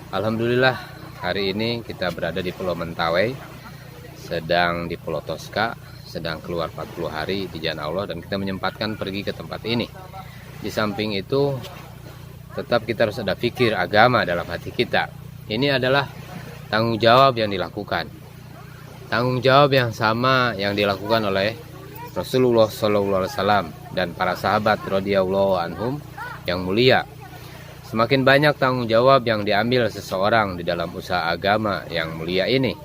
Alhamdulillah, hari ini kita berada di Pulau Mentawai, sedang di Pulau Toska, sedang keluar 40 hari di jalan Allah, dan kita menyempatkan pergi ke tempat ini. Di samping itu, tetap kita harus ada fikir agama dalam hati kita. Ini adalah tanggung jawab yang dilakukan. Tanggung jawab yang sama yang dilakukan oleh Rasulullah SAW dan para sahabat radhiyallahu anhum yang mulia. Semakin banyak tanggung jawab yang diambil seseorang di dalam usaha agama yang mulia ini,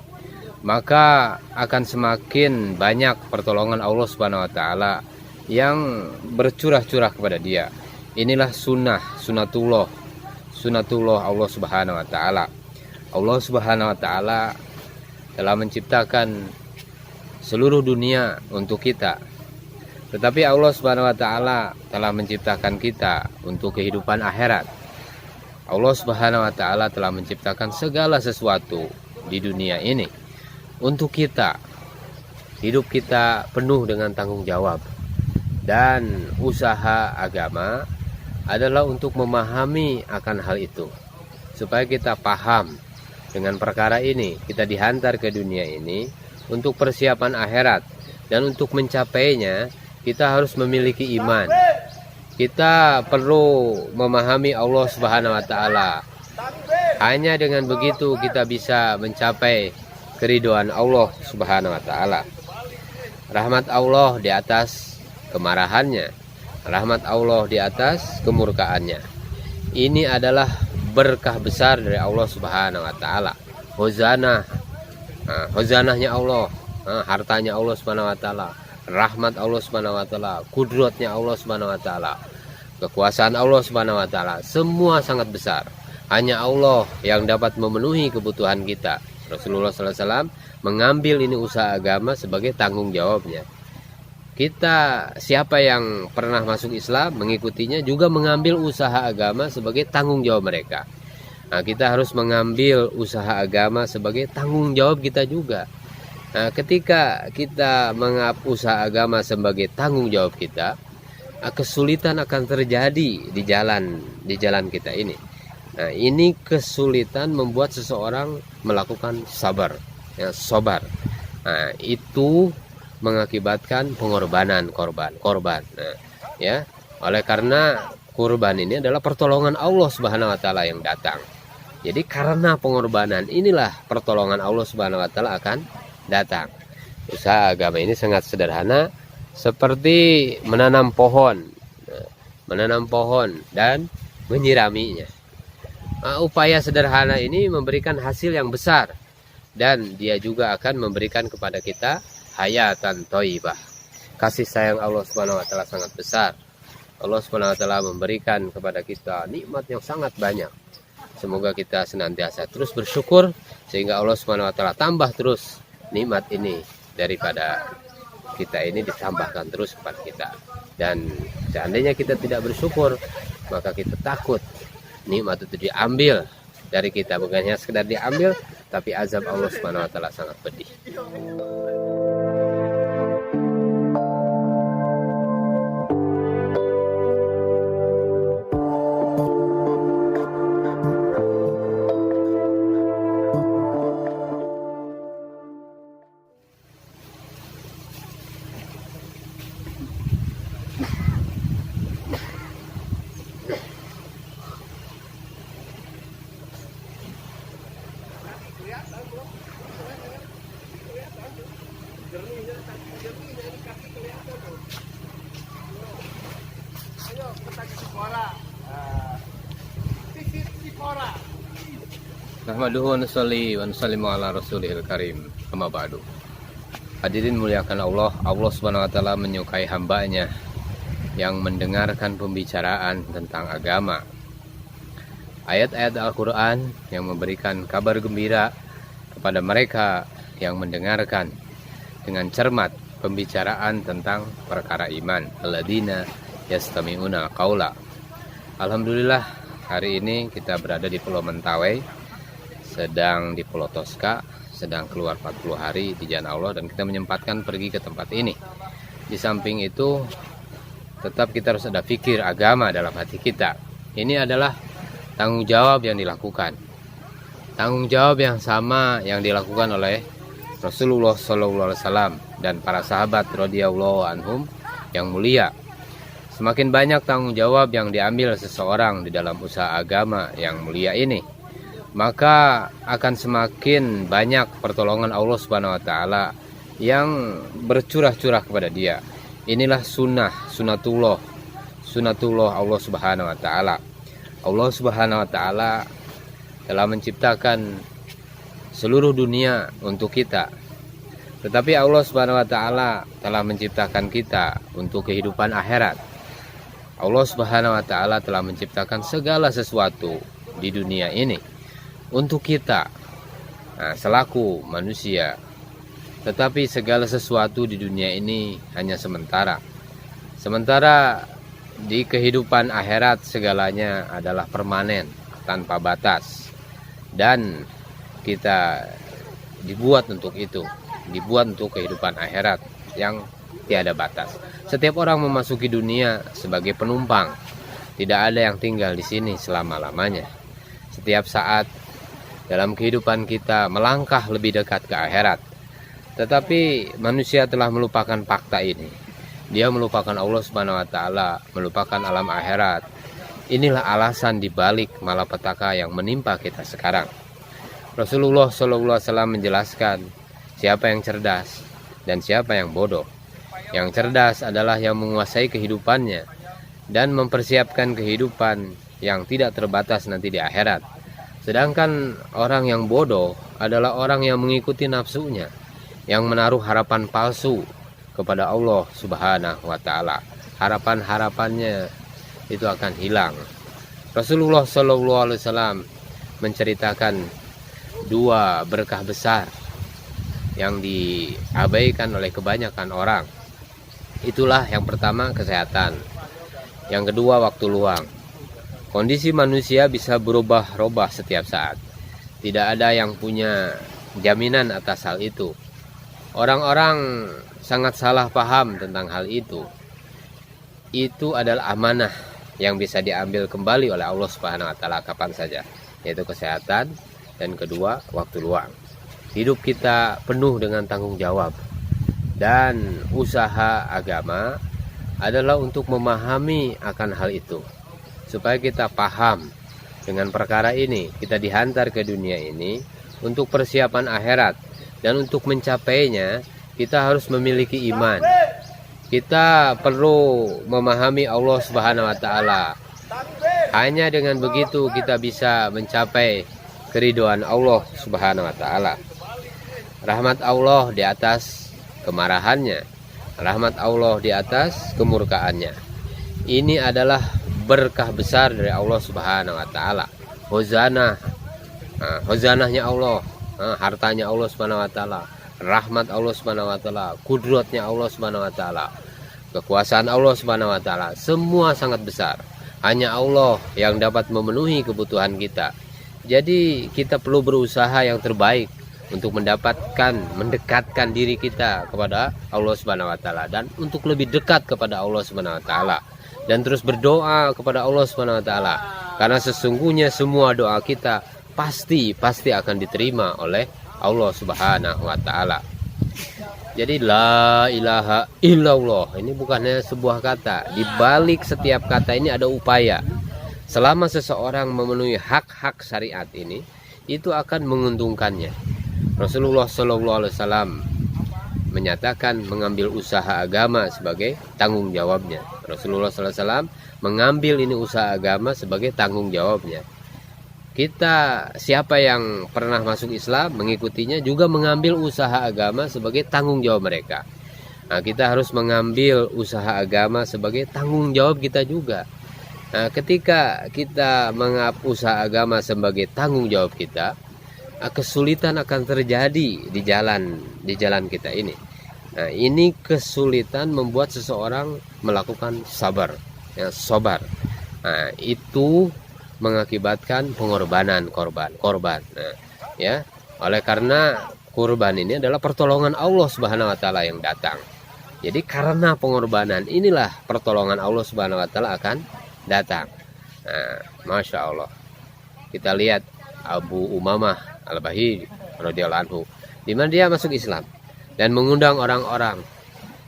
maka akan semakin banyak pertolongan Allah Subhanahu wa taala yang bercurah-curah kepada dia. Inilah sunatullah Allah Subhanahu wa taala. Allah Subhanahu wa taala telah menciptakan seluruh dunia untuk kita. Tetapi Allah Subhanahu wa taala telah menciptakan kita untuk kehidupan akhirat. Allah Subhanahu wa taala telah menciptakan segala sesuatu di dunia ini untuk kita. Hidup kita penuh dengan tanggung jawab, dan usaha agama adalah untuk memahami akan hal itu supaya kita paham dengan perkara ini. Kita dihantar ke dunia ini untuk persiapan akhirat, dan untuk mencapainya kita harus memiliki iman. Kita perlu memahami Allah Subhanahu wa taala. Hanya dengan begitu kita bisa mencapai keridhaan Allah Subhanahu wa taala. Rahmat Allah di atas kemarahannya, rahmat Allah di atas kemurkaannya. Ini adalah berkah besar dari Allah Subhanahu wa taala. Hozanahnya Allah, hartanya Allah Subhanahu wa taala, rahmat Allah Subhanahu wa taala, kudratnya Allah Subhanahu wa taala, kekuasaan Allah Subhanahu wa taala, semua sangat besar. Hanya Allah yang dapat memenuhi kebutuhan kita. Rasulullah SAW mengambil ini usaha agama sebagai tanggung jawabnya. Kita, siapa yang pernah masuk Islam, mengikutinya, juga mengambil usaha agama sebagai tanggung jawab mereka. Nah, kita harus mengambil usaha agama sebagai tanggung jawab kita juga. Nah, ketika kita menganggap usaha agama sebagai tanggung jawab kita, kesulitan akan terjadi di jalan kita ini. Nah, ini kesulitan membuat seseorang melakukan sabar. Nah, itu mengakibatkan pengorbanan korban. Nah, ya, oleh karena kurban ini adalah pertolongan Allah Subhanahu wa taala yang datang. Jadi karena pengorbanan inilah pertolongan Allah Subhanahu wa taala akan datang. Usaha agama ini sangat sederhana, seperti menanam pohon dan menyiraminya. Upaya sederhana ini memberikan hasil yang besar, dan dia juga akan memberikan kepada kita hayatan thayyibah. Kasih sayang Allah Subhanahu wa taala sangat besar. Allah Subhanahu wa taala memberikan kepada kita nikmat yang sangat banyak. Semoga kita senantiasa terus bersyukur, sehingga Allah Subhanahu wa taala tambah terus nikmat ini, daripada kita ini ditambahkan terus kepada kita. Dan seandainya kita tidak bersyukur, maka kita takut nikmat itu diambil dari kita. Bukan hanya sekedar diambil, tapi azab Allah Subhanahu wa taala sangat pedih. Nahmaduhu wa nusalli wa nusallimu ala rasulihil karim. Amma ba'du. Hadirin muliakan Allah. Allah Subhanahu wa taala menyukai hambanya yang mendengarkan pembicaraan tentang agama. Ayat-ayat Al-Quran yang memberikan kabar gembira kepada mereka yang mendengarkan dengan cermat pembicaraan tentang perkara iman. Alladzina yastami'una qaula. Alhamdulillah, hari ini kita berada di Pulau Mentawai, sedang di Pulau Toska, sedang keluar 40 hari di jalan Allah, dan kita menyempatkan pergi ke tempat ini. Di samping itu, tetap kita harus ada fikir agama dalam hati kita. Ini adalah tanggung jawab yang dilakukan. tanggung jawab yang sama yang dilakukan oleh Rasulullah SAW dan para sahabat radhiyallahu anhum yang mulia. Semakin banyak tanggung jawab yang diambil seseorang di dalam usaha agama yang mulia ini, maka akan semakin banyak pertolongan Allah Subhanahu wa taala yang bercurah-curah kepada dia. Inilah sunatullah Allah Subhanahu wa taala. Allah Subhanahu wa taala telah menciptakan seluruh dunia untuk kita. Tetapi Allah Subhanahu wa taala telah menciptakan kita untuk kehidupan akhirat. Allah Subhanahu wa taala telah menciptakan segala sesuatu di dunia ini untuk kita, selaku manusia. Tetapi segala sesuatu di dunia ini hanya sementara. Sementara di kehidupan akhirat segalanya adalah permanen, tanpa batas. Dan kita dibuat untuk itu, dibuat untuk kehidupan akhirat yang tiada batas. Setiap orang memasuki dunia sebagai penumpang. Tidak ada yang tinggal di sini selama-lamanya. Setiap saat dalam kehidupan kita melangkah lebih dekat ke akhirat. Tetapi manusia telah melupakan fakta ini. Dia melupakan Allah Subhanahu wa taala, melupakan alam akhirat. Inilah alasan dibalik malapetaka yang menimpa kita sekarang. Rasulullah SAW menjelaskan siapa yang cerdas dan siapa yang bodoh. Yang cerdas adalah yang menguasai kehidupannya dan mempersiapkan kehidupan yang tidak terbatas nanti di akhirat. Sedangkan orang yang bodoh adalah orang yang mengikuti nafsunya, yang menaruh harapan palsu kepada Allah Subhanahu wa taala. Harapan-harapannya itu akan hilang. Rasulullah SAW menceritakan dua berkah besar yang diabaikan oleh kebanyakan orang. Itulah yang pertama, kesehatan. Yang kedua, waktu luang. Kondisi manusia bisa berubah-ubah setiap saat. Tidak ada yang punya jaminan atas hal itu. Orang-orang sangat salah paham tentang hal itu. Itu adalah amanah yang bisa diambil kembali oleh Allah Subhanahu wa taala kapan saja, yaitu kesehatan, dan kedua, waktu luang. Hidup kita penuh dengan tanggung jawab, dan usaha agama adalah untuk memahami akan hal itu, supaya kita paham dengan perkara ini. Kita dihantar ke dunia ini untuk persiapan akhirat. Dan untuk mencapainya, kita harus memiliki iman. Kita perlu memahami Allah Subhanahu wa taala. Hanya dengan begitu kita bisa mencapai keridhaan Allah Subhanahu wa taala. Rahmat Allah di atas kemarahannya, rahmat Allah di atas kemurkaannya. Ini adalah berkah besar dari Allah Subhanahu wa taala. Hozanahnya Allah, hartanya Allah Subhanahu wa taala, rahmat Allah Subhanahu wa taala, kudratnya Allah Subhanahu wa taala, kekuasaan Allah Subhanahu wa taala, semua sangat besar. Hanya Allah yang dapat memenuhi kebutuhan kita. Jadi kita perlu berusaha yang terbaik untuk mendekatkan diri kita kepada Allah Subhanahu wa taala, dan untuk lebih dekat kepada Allah Subhanahu wa taala, dan terus berdoa kepada Allah Subhanahu wa taala, karena sesungguhnya semua doa kita pasti akan diterima oleh Allah Subhanahu wa taala. Jadi la ilaha illallah ini bukannya sebuah kata. Di balik setiap kata ini ada upaya. Selama seseorang memenuhi hak-hak syariat ini, itu akan menguntungkannya. Rasulullah SAW menyatakan mengambil usaha agama sebagai tanggung jawabnya. Rasulullah SAW mengambil ini usaha agama sebagai tanggung jawabnya. Kita, siapa yang pernah masuk Islam, mengikutinya, juga mengambil usaha agama sebagai tanggung jawab mereka. Nah, kita harus mengambil usaha agama sebagai tanggung jawab kita juga. Nah, ketika kita menganggap usaha agama sebagai tanggung jawab kita, kesulitan akan terjadi di jalan kita ini. Nah, ini kesulitan membuat seseorang melakukan sabar. Nah, itu mengakibatkan pengorbanan korban. Nah, ya, oleh karena kurban ini adalah pertolongan Allah Subhanahu wa taala yang datang. Jadi karena pengorbanan inilah pertolongan Allah Subhanahu wa taala akan datang. Nah, Masya Allah. Kita lihat Abu Umamah Al-Bahili radhiyallahu anhu, di mana dia masuk Islam dan mengundang orang-orang.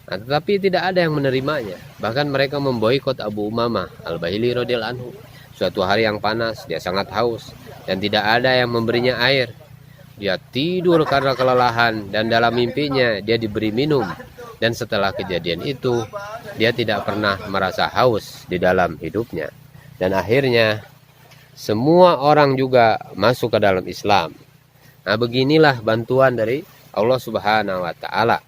Nah, tetapi tidak ada yang menerimanya. Bahkan mereka memboikot Abu Umamah Al-Bahili radhiyallahu anhu. Suatu hari yang panas, dia sangat haus dan tidak ada yang memberinya air. Dia tidur karena kelelahan dan dalam mimpinya dia diberi minum. Dan setelah kejadian itu, dia tidak pernah merasa haus di dalam hidupnya. Dan akhirnya semua orang juga masuk ke dalam Islam. Nah, beginilah bantuan dari Allah Subhanahu wa taala.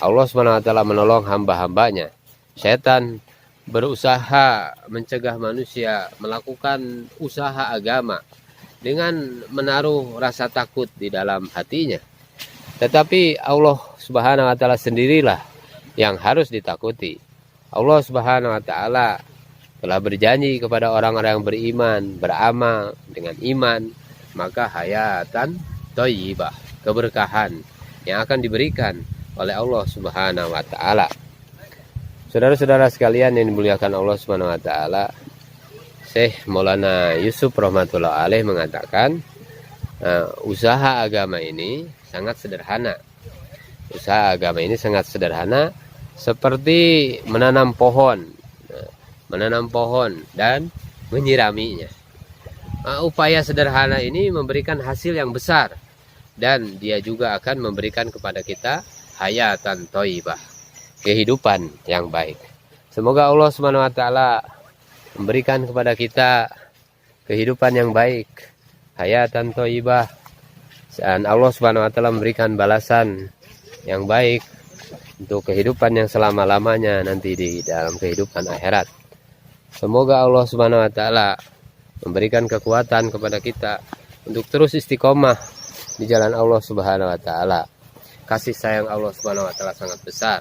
Allah Subhanahu wa taala menolong hamba-hambanya. Setan berusaha mencegah manusia melakukan usaha agama dengan menaruh rasa takut di dalam hatinya. Tetapi Allah Subhanahu wa taala sendirilah yang harus ditakuti. Allah Subhanahu wa taala telah berjanji kepada orang-orang yang beriman, beramal dengan iman, maka hayatan thayyibah, keberkahan yang akan diberikan oleh Allah Subhanahu wa taala. Saudara-saudara sekalian yang dimuliakan Allah Subhanahu wa taala, Syekh Maulana Yusuf rahmatullah alaih mengatakan, usaha agama ini sangat sederhana. Usaha agama ini sangat sederhana, seperti menanam pohon dan menyiraminya. Upaya sederhana ini memberikan hasil yang besar, dan dia juga akan memberikan kepada kita hayatan thayyibah, kehidupan yang baik. Semoga Allah Subhanahu wa taala memberikan kepada kita kehidupan yang baik, hayatan thayyibah, dan Allah Subhanahu wa taala memberikan balasan yang baik untuk kehidupan yang selama-lamanya nanti di dalam kehidupan akhirat. Semoga Allah Subhanahu wa taala memberikan kekuatan kepada kita untuk terus istiqomah di jalan Allah Subhanahu wa taala. Kasih sayang Allah Subhanahu wa taala sangat besar.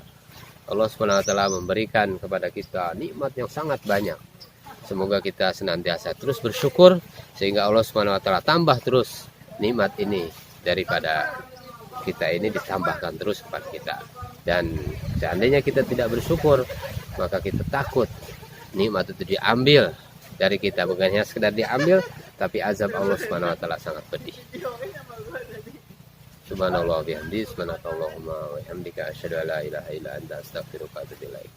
Allah Subhanahu wa taala memberikan kepada kita nikmat yang sangat banyak. Semoga kita senantiasa terus bersyukur sehingga Allah Subhanahu wa taala tambah terus nikmat ini, daripada kita ini ditambahkan terus kepada kita. Dan seandainya kita tidak bersyukur, maka kita takut nikmat itu diambil dari kita. Bukan hanya sekedar diambil, tapi azab Allah Subhanahu wa taala sangat pedih. Subhanallah bihamdi, subhanakallahumma wa bihamdika, asyhadu an la ilaha illa anta, astaghfiruka wa atubu ilaik.